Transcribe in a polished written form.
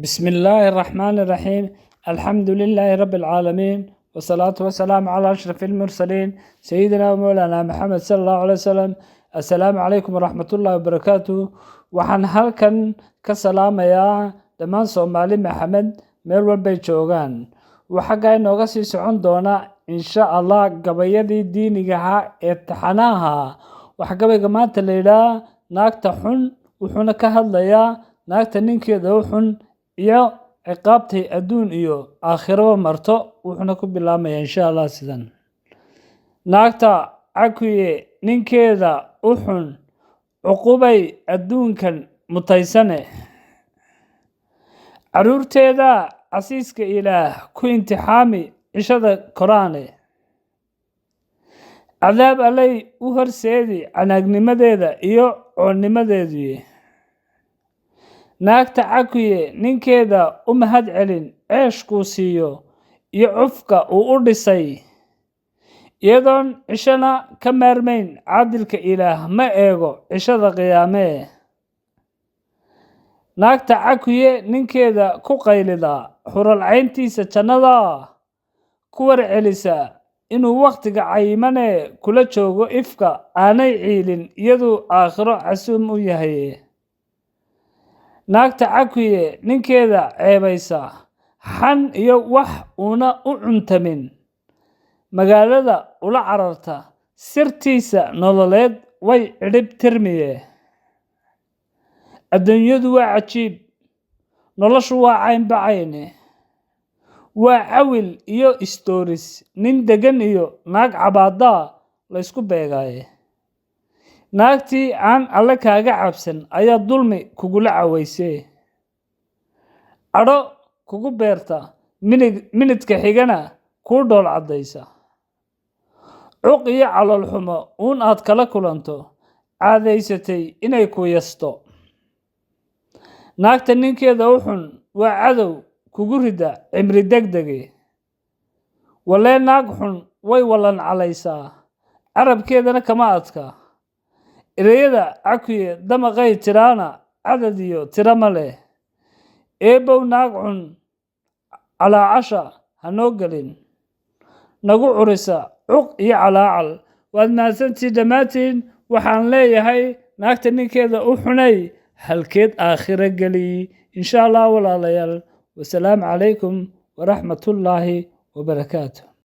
بسم الله الرحمن الرحيم. الحمد لله رب العالمين، والصلاة والسلام على أشرف المرسلين سيدنا ومولانا محمد صلى الله عليه وسلم. السلام عليكم ورحمة الله وبركاته. waxaan halkan ka salaamayaa dhammaan Soomaali Maxamed meel walbay joogaan. Waxa inooga sii socon doona insha Allah gabayadii diiniga ah ee taxanaha. Waxa gabayga maanta la yiraahdaa naagta xun, wuxuuna ka hadlayaa naagta ninkeeda xun iyo ciqaabtay adduun iyo aakhiraba marto. wuxuuna ku bilaabmayaa insha Allah sidan: naagta cakuye ninkeeda xun cuqubay adduunkan mutaysane, caruurteeda casiiska ilaah ku intixaami cishada koraane, cadaab allay u horseedi canaagnimadeeda iyo coonnimadeedii. naagta cakuye ninkeeda u mahad celin ceeshkuu siiyo iyo cufka uu u dhisay, iyadoon cishana ka maarmayn caadilka ilaah ma eego cishada qiyaamee. naagta cakuye ninkeeda ku qaylida xural cayntiisa jannada, ku warcelisa inuu waqtiga cayimane kula joogo ifka aanay ciilin iyaduu aakhiro casuum u yahay. naagta cakuye ninkeeda ceebaysa xan iyo wax uuna u cuntamin, magaalada ula cararta sirtiisa nololeed way cidhib tirmiye. adduunyadu waa cajiib, noloshu waa caynbacayne, waa cawil iyo istooris, nin degan iyo naag cabaadaa la isku beegaaye. naagtii aan alle kaaga cabsan ayaa dulmi kugula cawaysee, cadho kugu beerta minidka xigana kuu dhool caddaysa. cuq iyo calool xumo uun aad kala kulanto, caadaysatay inay ku yasto. naagta ninkeeda xun waa cadow kugu rida cimri degdege, walee naag xun way wallan calaysaa, carabkeedana kama adka. ereyada cakuye damaqay tiraana cadad iyo tira ma leh. eebow naag xun calaacasha ha noo gelin, nagu curisa cuq iyo calaacal. waad mahadsantii dhammaantiin. waxaan leeyahay naagta ninkeeda xunay halkeed aakhiro geli insha Allah walaalayaal. wasalaamu calaykum waraxmatullaahi wabarakaatuh.